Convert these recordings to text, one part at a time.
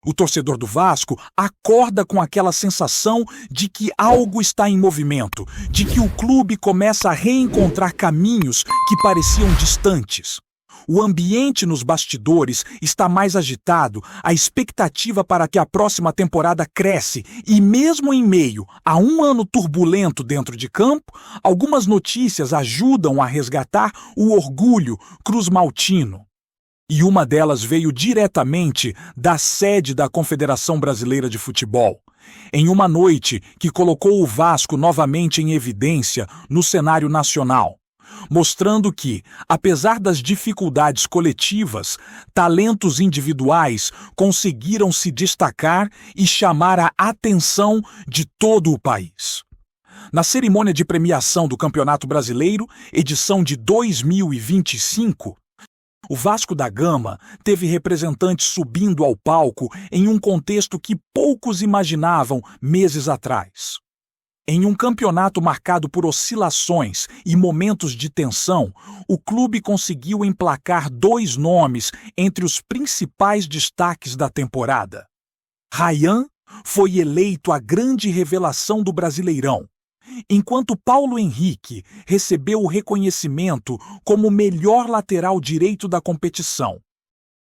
O torcedor do Vasco acorda com aquela sensação de que algo está em movimento, de que o clube começa a reencontrar caminhos que pareciam distantes. O ambiente nos bastidores está mais agitado, a expectativa para que a próxima temporada cresce e mesmo em meio a um ano turbulento dentro de campo, algumas notícias ajudam a resgatar o orgulho cruzmaltino. E uma delas veio diretamente da sede da Confederação Brasileira de Futebol, em uma noite que colocou o Vasco novamente em evidência no cenário nacional, mostrando que, apesar das dificuldades coletivas, talentos individuais conseguiram se destacar e chamar a atenção de todo o país. Na cerimônia de premiação do Campeonato Brasileiro, edição de 2025, o Vasco da Gama teve representantes subindo ao palco em um contexto que poucos imaginavam meses atrás. Em um campeonato marcado por oscilações e momentos de tensão, o clube conseguiu emplacar 2 nomes entre os principais destaques da temporada. Rayan foi eleito a grande revelação do Brasileirão, enquanto Paulo Henrique recebeu o reconhecimento como o melhor lateral direito da competição.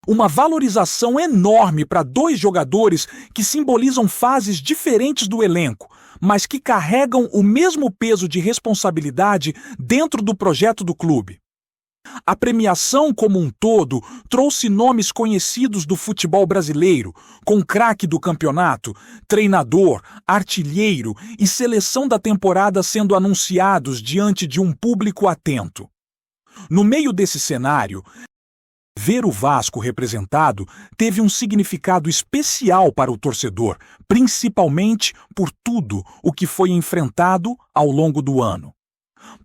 Uma valorização enorme para 2 jogadores que simbolizam fases diferentes do elenco, mas que carregam o mesmo peso de responsabilidade dentro do projeto do clube. A premiação como um todo trouxe nomes conhecidos do futebol brasileiro, com craque do campeonato, treinador, artilheiro e seleção da temporada sendo anunciados diante de um público atento. No meio desse cenário, ver o Vasco representado teve um significado especial para o torcedor, principalmente por tudo o que foi enfrentado ao longo do ano.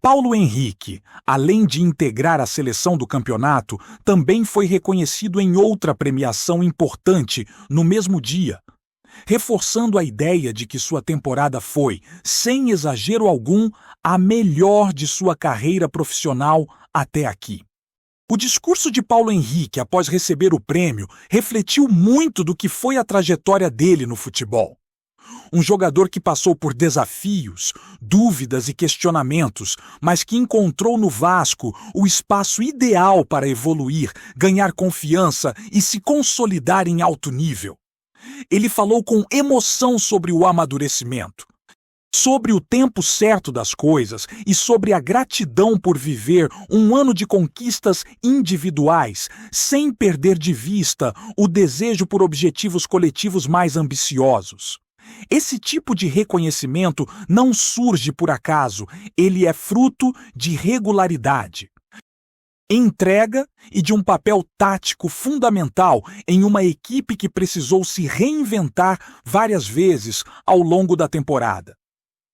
Paulo Henrique, além de integrar a seleção do campeonato, também foi reconhecido em outra premiação importante no mesmo dia, reforçando a ideia de que sua temporada foi, sem exagero algum, a melhor de sua carreira profissional até aqui. O discurso de Paulo Henrique após receber o prêmio refletiu muito do que foi a trajetória dele no futebol. Um jogador que passou por desafios, dúvidas e questionamentos, mas que encontrou no Vasco o espaço ideal para evoluir, ganhar confiança e se consolidar em alto nível. Ele falou com emoção sobre o amadurecimento, sobre o tempo certo das coisas e sobre a gratidão por viver um ano de conquistas individuais, sem perder de vista o desejo por objetivos coletivos mais ambiciosos. Esse tipo de reconhecimento não surge por acaso, ele é fruto de regularidade, entrega e de um papel tático fundamental em uma equipe que precisou se reinventar várias vezes ao longo da temporada.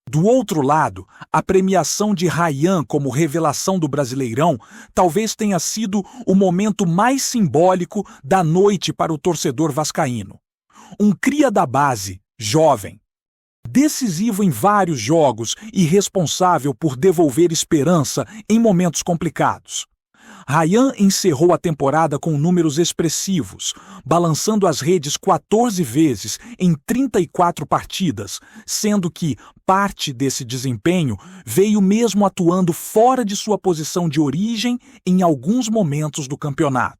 Do outro lado, a premiação de Rayan como revelação do Brasileirão talvez tenha sido o momento mais simbólico da noite para o torcedor vascaíno. Um cria da base, jovem, decisivo em vários jogos e responsável por devolver esperança em momentos complicados. Rayan encerrou a temporada com números expressivos, balançando as redes 14 vezes em 34 partidas, sendo que parte desse desempenho veio mesmo atuando fora de sua posição de origem em alguns momentos do campeonato.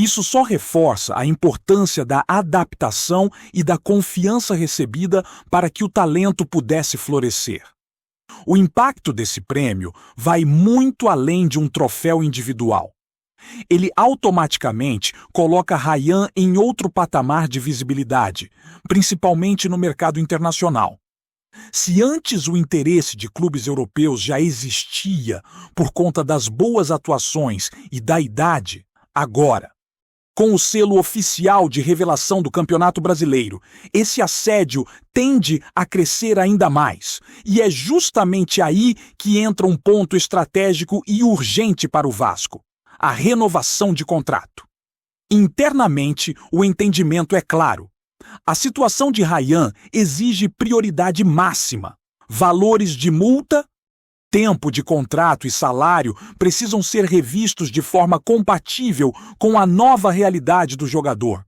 Isso só reforça a importância da adaptação e da confiança recebida para que o talento pudesse florescer. O impacto desse prêmio vai muito além de um troféu individual. Ele automaticamente coloca Rayan em outro patamar de visibilidade, principalmente no mercado internacional. Se antes o interesse de clubes europeus já existia por conta das boas atuações e da idade, agora, com o selo oficial de revelação do Campeonato Brasileiro, esse assédio tende a crescer ainda mais. E é justamente aí que entra um ponto estratégico e urgente para o Vasco: a renovação de contrato. Internamente, o entendimento é claro. A situação de Rayan exige prioridade máxima. Valores de multa, tempo de contrato e salário precisam ser revistos de forma compatível com a nova realidade do jogador.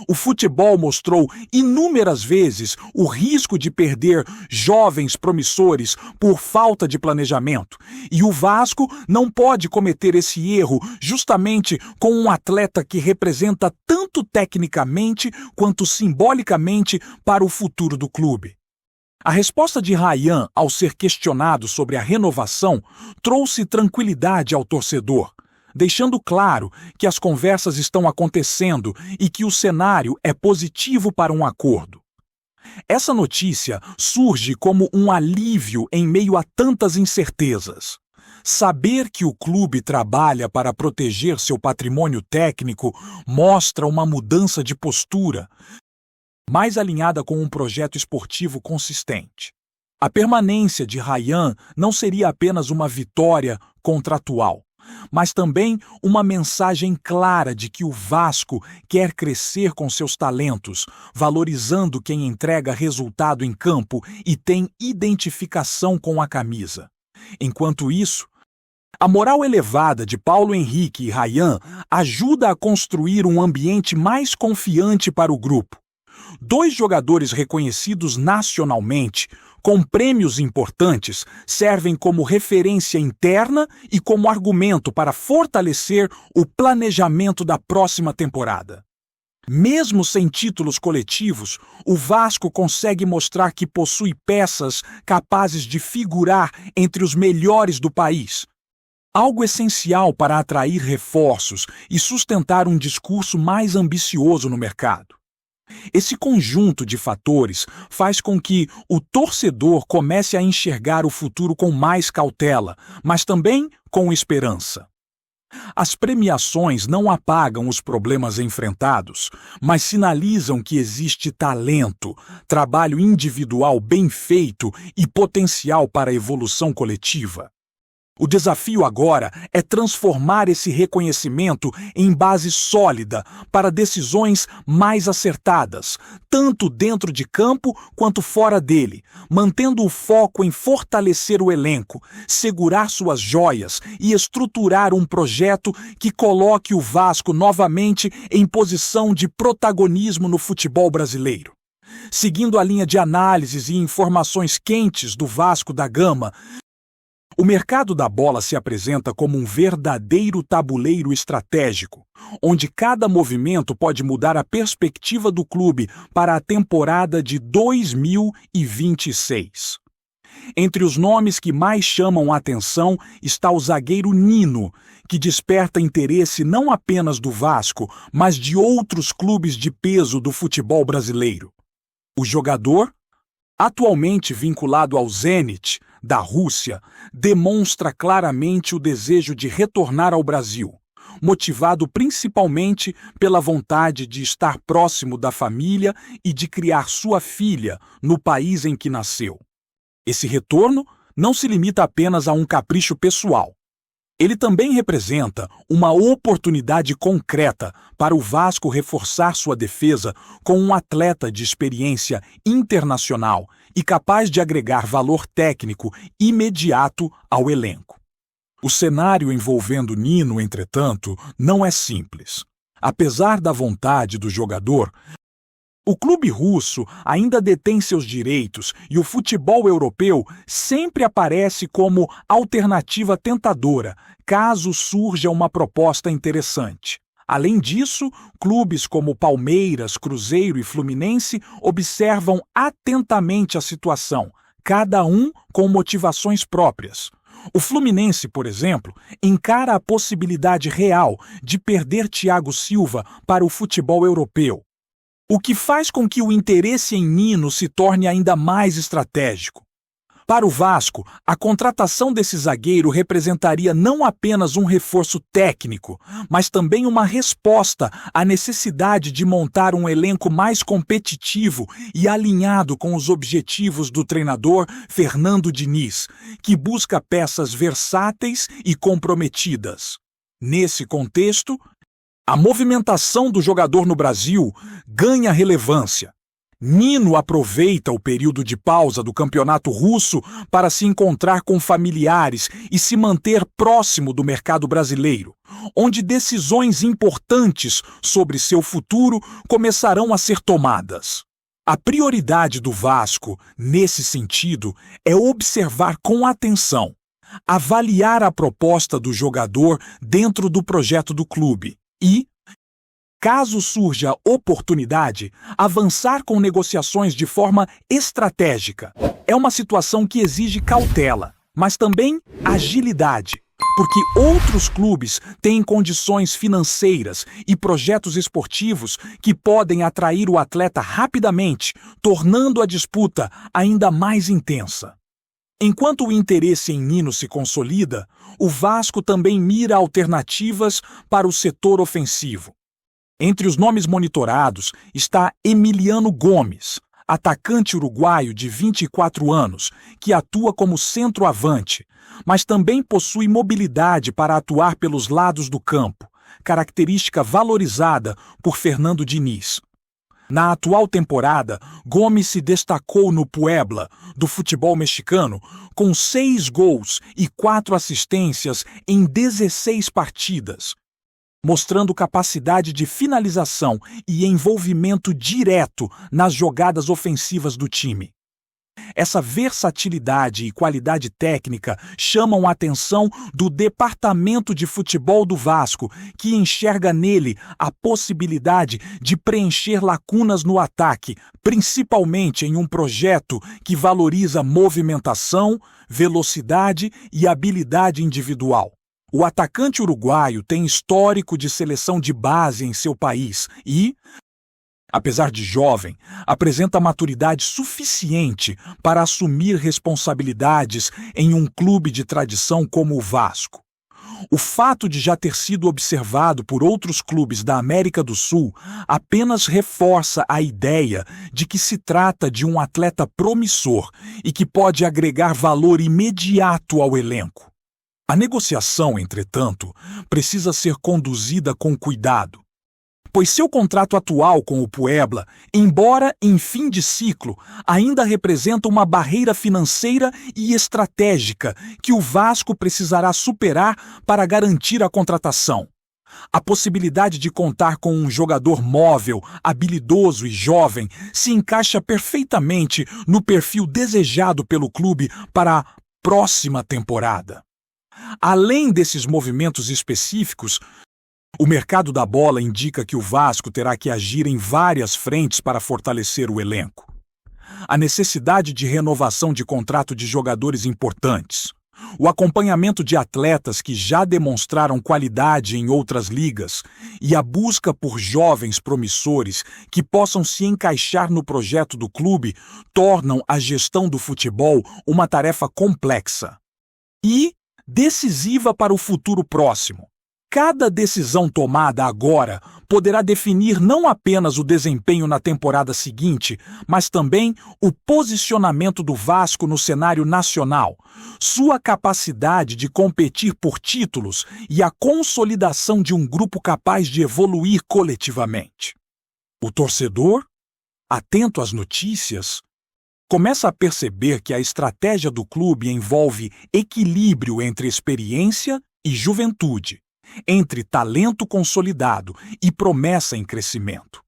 O futebol mostrou inúmeras vezes o risco de perder jovens promissores por falta de planejamento, e o Vasco não pode cometer esse erro justamente com um atleta que representa tanto tecnicamente quanto simbolicamente para o futuro do clube. A resposta de Rayan ao ser questionado sobre a renovação trouxe tranquilidade ao torcedor, deixando claro que as conversas estão acontecendo e que o cenário é positivo para um acordo. Essa notícia surge como um alívio em meio a tantas incertezas. Saber que o clube trabalha para proteger seu patrimônio técnico mostra uma mudança de postura, mais alinhada com um projeto esportivo consistente. A permanência de Rayan não seria apenas uma vitória contratual, mas também uma mensagem clara de que o Vasco quer crescer com seus talentos, valorizando quem entrega resultado em campo e tem identificação com a camisa. Enquanto isso, a moral elevada de Paulo Henrique e Rayan ajuda a construir um ambiente mais confiante para o grupo. Dois jogadores reconhecidos nacionalmente, com prêmios importantes, servem como referência interna e como argumento para fortalecer o planejamento da próxima temporada. Mesmo sem títulos coletivos, o Vasco consegue mostrar que possui peças capazes de figurar entre os melhores do país. Algo essencial para atrair reforços e sustentar um discurso mais ambicioso no mercado. Esse conjunto de fatores faz com que o torcedor comece a enxergar o futuro com mais cautela, mas também com esperança. As premiações não apagam os problemas enfrentados, mas sinalizam que existe talento, trabalho individual bem feito e potencial para a evolução coletiva. O desafio agora é transformar esse reconhecimento em base sólida para decisões mais acertadas, tanto dentro de campo quanto fora dele, mantendo o foco em fortalecer o elenco, segurar suas joias e estruturar um projeto que coloque o Vasco novamente em posição de protagonismo no futebol brasileiro. Seguindo a linha de análises e informações quentes do Vasco da Gama, o mercado da bola se apresenta como um verdadeiro tabuleiro estratégico, onde cada movimento pode mudar a perspectiva do clube para a temporada de 2026. Entre os nomes que mais chamam a atenção está o zagueiro Nino, que desperta interesse não apenas do Vasco, mas de outros clubes de peso do futebol brasileiro. O jogador, atualmente vinculado ao Zenit, da Rússia, demonstra claramente o desejo de retornar ao Brasil, motivado principalmente pela vontade de estar próximo da família e de criar sua filha no país em que nasceu. Esse retorno não se limita apenas a um capricho pessoal. Ele também representa uma oportunidade concreta para o Vasco reforçar sua defesa com um atleta de experiência internacional e capaz de agregar valor técnico imediato ao elenco. O cenário envolvendo Nino, entretanto, não é simples. Apesar da vontade do jogador, o clube russo ainda detém seus direitos e o futebol europeu sempre aparece como alternativa tentadora, caso surja uma proposta interessante. Além disso, clubes como Palmeiras, Cruzeiro e Fluminense observam atentamente a situação, cada um com motivações próprias. O Fluminense, por exemplo, encara a possibilidade real de perder Thiago Silva para o futebol europeu, o que faz com que o interesse em Nino se torne ainda mais estratégico. Para o Vasco, a contratação desse zagueiro representaria não apenas um reforço técnico, mas também uma resposta à necessidade de montar um elenco mais competitivo e alinhado com os objetivos do treinador Fernando Diniz, que busca peças versáteis e comprometidas. Nesse contexto, a movimentação do jogador no Brasil ganha relevância. Nino aproveita o período de pausa do campeonato russo para se encontrar com familiares e se manter próximo do mercado brasileiro, onde decisões importantes sobre seu futuro começarão a ser tomadas. A prioridade do Vasco, nesse sentido, é observar com atenção, avaliar a proposta do jogador dentro do projeto do clube e, caso surja oportunidade, avançar com negociações de forma estratégica. É uma situação que exige cautela, mas também agilidade, porque outros clubes têm condições financeiras e projetos esportivos que podem atrair o atleta rapidamente, tornando a disputa ainda mais intensa. Enquanto o interesse em Nino se consolida, o Vasco também mira alternativas para o setor ofensivo. Entre os nomes monitorados está Emiliano Gomes, atacante uruguaio de 24 anos, que atua como centroavante, mas também possui mobilidade para atuar pelos lados do campo, característica valorizada por Fernando Diniz. Na atual temporada, Gomes se destacou no Puebla, do futebol mexicano, com 6 gols e 4 assistências em 16 partidas, mostrando capacidade de finalização e envolvimento direto nas jogadas ofensivas do time. Essa versatilidade e qualidade técnica chamam a atenção do Departamento de Futebol do Vasco, que enxerga nele a possibilidade de preencher lacunas no ataque, principalmente em um projeto que valoriza movimentação, velocidade e habilidade individual. O atacante uruguaio tem histórico de seleção de base em seu país e, apesar de jovem, apresenta maturidade suficiente para assumir responsabilidades em um clube de tradição como o Vasco. O fato de já ter sido observado por outros clubes da América do Sul apenas reforça a ideia de que se trata de um atleta promissor e que pode agregar valor imediato ao elenco. A negociação, entretanto, precisa ser conduzida com cuidado, pois seu contrato atual com o Puebla, embora em fim de ciclo, ainda representa uma barreira financeira e estratégica que o Vasco precisará superar para garantir a contratação. A possibilidade de contar com um jogador móvel, habilidoso e jovem se encaixa perfeitamente no perfil desejado pelo clube para a próxima temporada. Além desses movimentos específicos, o mercado da bola indica que o Vasco terá que agir em várias frentes para fortalecer o elenco. A necessidade de renovação de contrato de jogadores importantes, o acompanhamento de atletas que já demonstraram qualidade em outras ligas e a busca por jovens promissores que possam se encaixar no projeto do clube tornam a gestão do futebol uma tarefa complexa e decisiva para o futuro próximo. Cada decisão tomada agora poderá definir não apenas o desempenho na temporada seguinte, mas também o posicionamento do Vasco no cenário nacional, sua capacidade de competir por títulos e a consolidação de um grupo capaz de evoluir coletivamente. O torcedor, atento às notícias, começa a perceber que a estratégia do clube envolve equilíbrio entre experiência e juventude, entre talento consolidado e promessa em crescimento.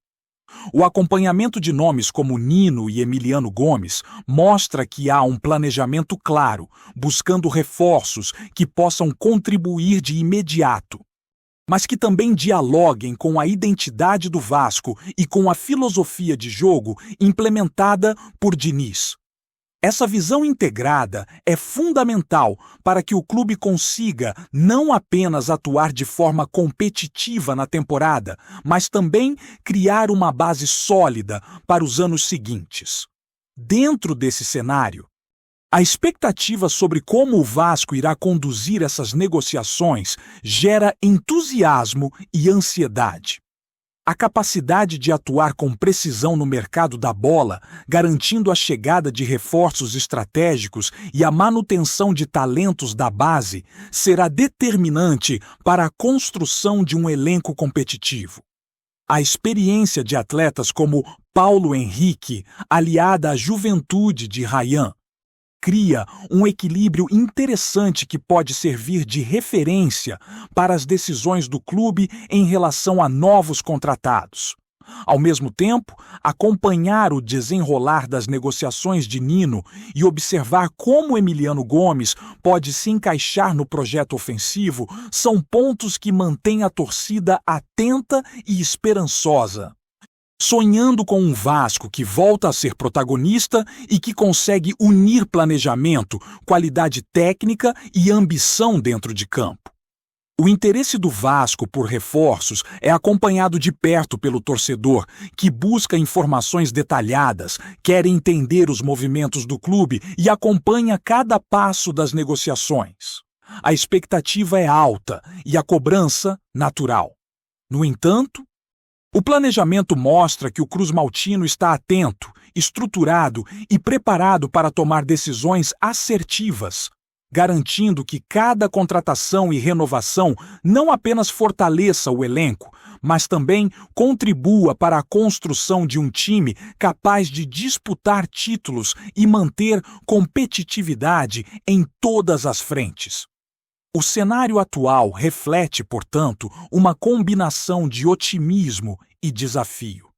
O acompanhamento de nomes como Nino e Emiliano Gomes mostra que há um planejamento claro, buscando reforços que possam contribuir de imediato, mas que também dialoguem com a identidade do Vasco e com a filosofia de jogo implementada por Diniz. Essa visão integrada é fundamental para que o clube consiga não apenas atuar de forma competitiva na temporada, mas também criar uma base sólida para os anos seguintes. Dentro desse cenário, a expectativa sobre como o Vasco irá conduzir essas negociações gera entusiasmo e ansiedade. A capacidade de atuar com precisão no mercado da bola, garantindo a chegada de reforços estratégicos e a manutenção de talentos da base, será determinante para a construção de um elenco competitivo. A experiência de atletas como Paulo Henrique, aliada à juventude de Ryan, cria um equilíbrio interessante que pode servir de referência para as decisões do clube em relação a novos contratados. Ao mesmo tempo, acompanhar o desenrolar das negociações de Nino e observar como Emiliano Gomes pode se encaixar no projeto ofensivo são pontos que mantêm a torcida atenta e esperançosa, sonhando com um Vasco que volta a ser protagonista e que consegue unir planejamento, qualidade técnica e ambição dentro de campo. O interesse do Vasco por reforços é acompanhado de perto pelo torcedor, que busca informações detalhadas, quer entender os movimentos do clube e acompanha cada passo das negociações. A expectativa é alta e a cobrança natural. No entanto, o planejamento mostra que o Cruz Maltino está atento, estruturado e preparado para tomar decisões assertivas, garantindo que cada contratação e renovação não apenas fortaleça o elenco, mas também contribua para a construção de um time capaz de disputar títulos e manter competitividade em todas as frentes. O cenário atual reflete, portanto, uma combinação de otimismo e desafio.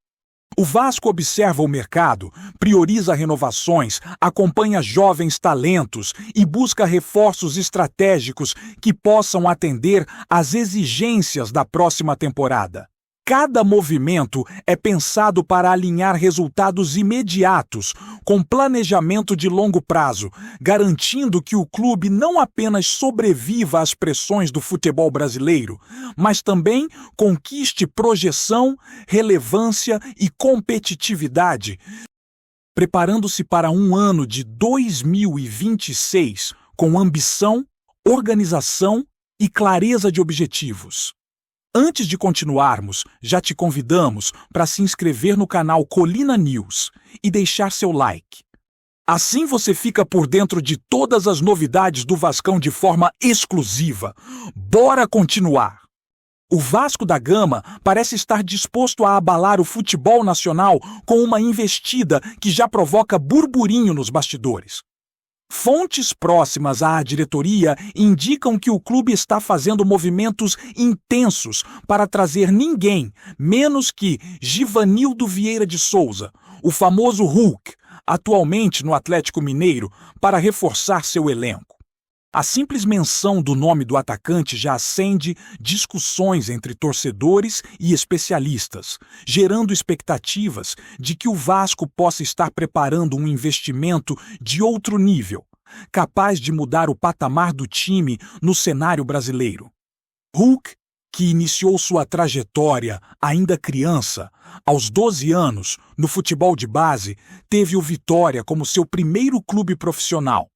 O Vasco observa o mercado, prioriza renovações, acompanha jovens talentos e busca reforços estratégicos que possam atender às exigências da próxima temporada. Cada movimento é pensado para alinhar resultados imediatos, com planejamento de longo prazo, garantindo que o clube não apenas sobreviva às pressões do futebol brasileiro, mas também conquiste projeção, relevância e competitividade, preparando-se para um ano de 2026 com ambição, organização e clareza de objetivos. Antes de continuarmos, já te convidamos para se inscrever no canal Colina News e deixar seu like. Assim você fica por dentro de todas as novidades do Vascão de forma exclusiva. Bora continuar! O Vasco da Gama parece estar disposto a abalar o futebol nacional com uma investida que já provoca burburinho nos bastidores. Fontes próximas à diretoria indicam que o clube está fazendo movimentos intensos para trazer ninguém menos que Givanildo Vieira de Souza, o famoso Hulk, atualmente no Atlético Mineiro, para reforçar seu elenco. A simples menção do nome do atacante já acende discussões entre torcedores e especialistas, gerando expectativas de que o Vasco possa estar preparando um investimento de outro nível, capaz de mudar o patamar do time no cenário brasileiro. Hulk, que iniciou sua trajetória ainda criança, aos 12 anos, no futebol de base, teve o Vitória como seu primeiro clube profissional.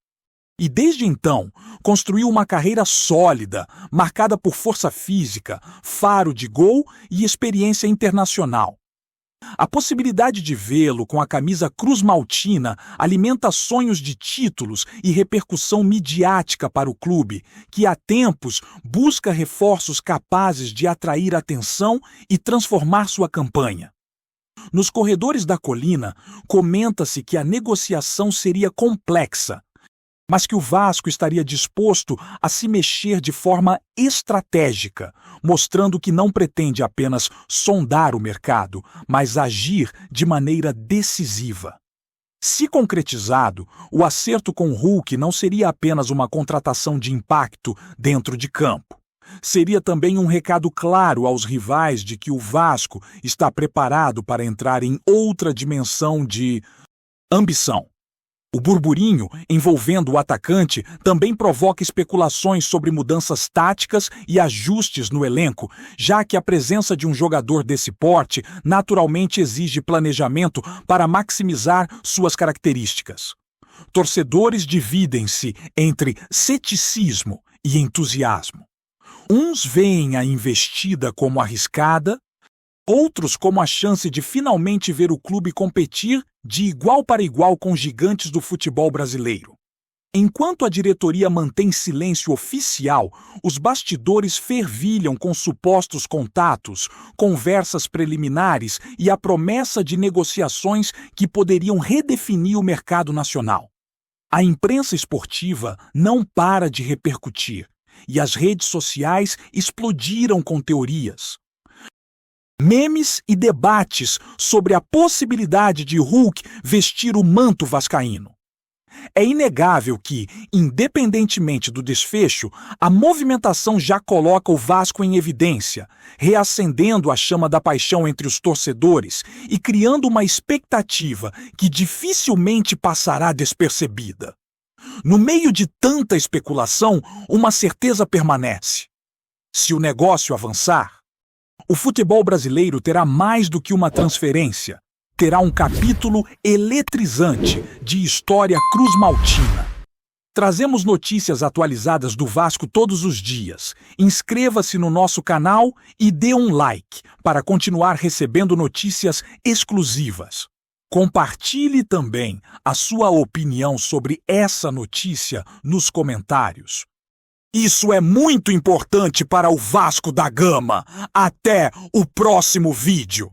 E desde então, construiu uma carreira sólida, marcada por força física, faro de gol e experiência internacional. A possibilidade de vê-lo com a camisa Cruz Maltina alimenta sonhos de títulos e repercussão midiática para o clube, que há tempos busca reforços capazes de atrair atenção e transformar sua campanha. Nos corredores da colina, comenta-se que a negociação seria complexa, mas que o Vasco estaria disposto a se mexer de forma estratégica, mostrando que não pretende apenas sondar o mercado, mas agir de maneira decisiva. Se concretizado, o acerto com o Hulk não seria apenas uma contratação de impacto dentro de campo. Seria também um recado claro aos rivais de que o Vasco está preparado para entrar em outra dimensão de ambição. O burburinho envolvendo o atacante também provoca especulações sobre mudanças táticas e ajustes no elenco, já que a presença de um jogador desse porte naturalmente exige planejamento para maximizar suas características. Torcedores dividem-se entre ceticismo e entusiasmo. Uns veem a investida como arriscada, outros como a chance de finalmente ver o clube competir de igual para igual com gigantes do futebol brasileiro. Enquanto a diretoria mantém silêncio oficial, os bastidores fervilham com supostos contatos, conversas preliminares e a promessa de negociações que poderiam redefinir o mercado nacional. A imprensa esportiva não para de repercutir, e as redes sociais explodiram com teorias, memes e debates sobre a possibilidade de Hulk vestir o manto vascaíno. É inegável que, independentemente do desfecho, a movimentação já coloca o Vasco em evidência, reacendendo a chama da paixão entre os torcedores e criando uma expectativa que dificilmente passará despercebida. No meio de tanta especulação, uma certeza permanece. Se o negócio avançar, o futebol brasileiro terá mais do que uma transferência. Terá um capítulo eletrizante de história cruzmaltina. Trazemos notícias atualizadas do Vasco todos os dias. Inscreva-se no nosso canal e dê um like para continuar recebendo notícias exclusivas. Compartilhe também a sua opinião sobre essa notícia nos comentários. Isso é muito importante para o Vasco da Gama. Até o próximo vídeo.